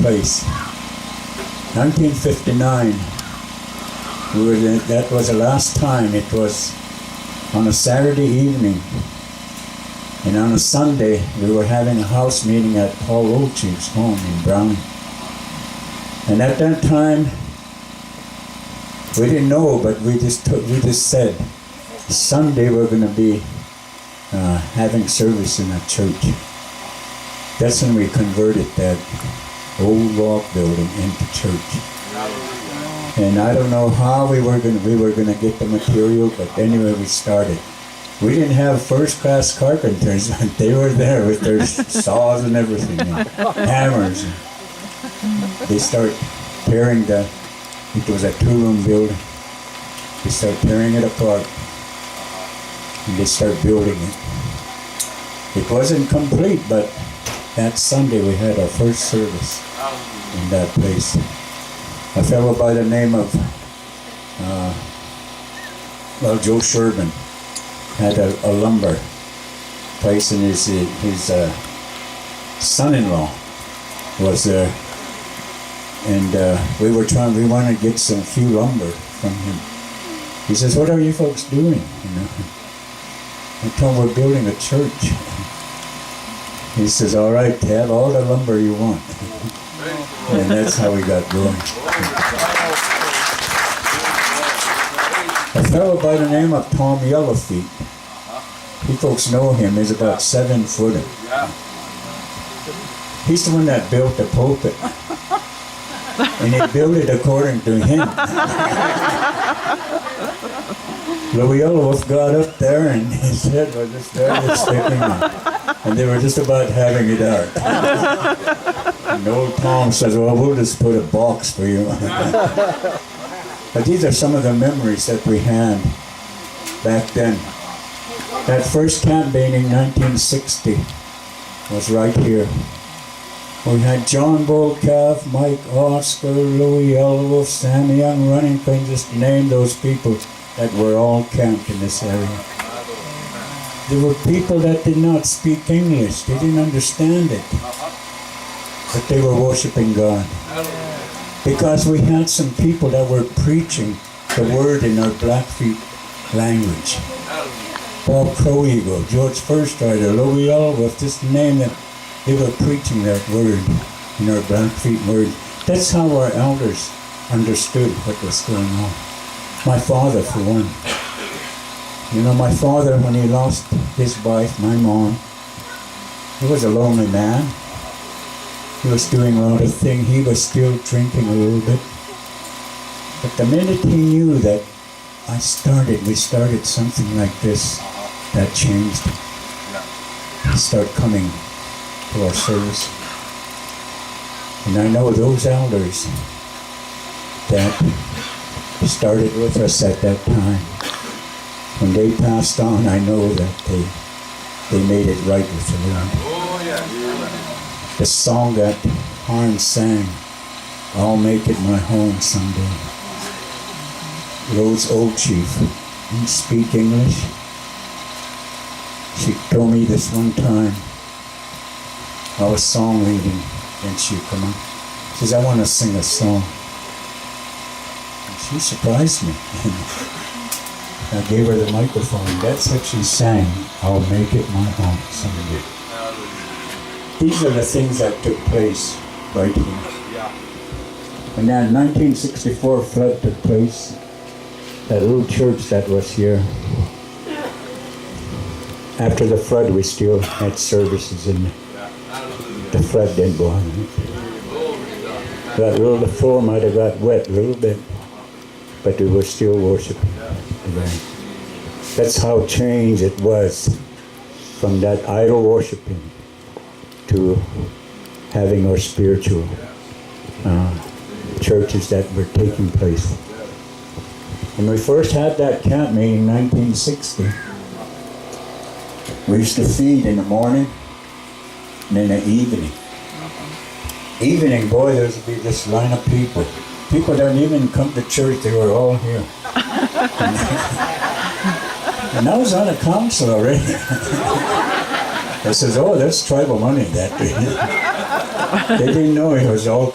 place. 1959, that was the last time. It was on a Saturday evening. And on a Sunday, we were having a house meeting at Earl Old Chief's home in Browning. And at that time, we didn't know, but we just said, Sunday we're going to be having service in a church. That's when we converted that old rock building into church. And I don't know how we were going to get the material, but anyway, we started. We didn't have first-class carpenters, but they were there with their saws and everything, and hammers. They start tearing it was a two-room building. They start tearing it apart, and they start building it. It wasn't complete, but that Sunday we had our first service in that place. A fellow by the name of, Joe Sherman had a lumber place, and his son-in-law was there, and we wanted to get some few lumber from him. He says, "What are you folks doing?" I told him, "We're building a church." He says, "All right, have all the lumber you want." And that's how we got going. A fellow by the name of Tom Yellowfeet. You folks know him. He's about 7 foot. He's the one that built the pulpit. And he built it according to him. Louis Yellowfeet got up there and his head was just barely sticking out. And they were just about having it out. And old Tom says, "Well, we'll just put a box for you." But these are some of the memories that we had back then. That first camp meeting in 1960 was right here. We had John Bullcalf, Mike Oscar, Louis Yellowfeet, Sammy Young, Running Queen, just to name those people that were all camped in this area. There were people that did not speak English. They didn't understand it. But they were worshiping God. Because we had some people that were preaching the word in our Blackfeet language. Bob Crow-Eagle, George Firstrider, Louis Yellowfeet, just to name them. They were preaching that word in our Blackfeet word. That's how our elders understood what was going on. My father, for one. You know, my father, when he lost his wife, my mom, he was a lonely man. He was doing a lot of things. He was still drinking a little bit. But the minute he knew that we started something like this, that changed. He started coming to our service. And I know those elders that started with us at that time, when they passed on, I know that they made it right with the Lord. The song that Harn sang, "I'll make it my home someday." Rose Old Chief didn't speak English. She told me this one time, I was song leading, and she come on. She says, "I want to sing a song." And she surprised me. I gave her the microphone. That's what she sang. "I'll make it my home someday." These are the things that took place right here. And then 1964 flood took place. That little church that was here. After the flood, we still had services in the flood didn't go on. The floor might have got wet a little bit, but we were still worshiping. That's how changed it was from that idol worshiping to having our spiritual churches that were taking place. When we first had that camp meeting in 1960, we used to feed in the morning and in the evening. Evening, boy, there would be this line of people. People that didn't even come to church, they were all here. And I was on a council already. I says, "Oh, that's tribal money that day." They didn't know it was all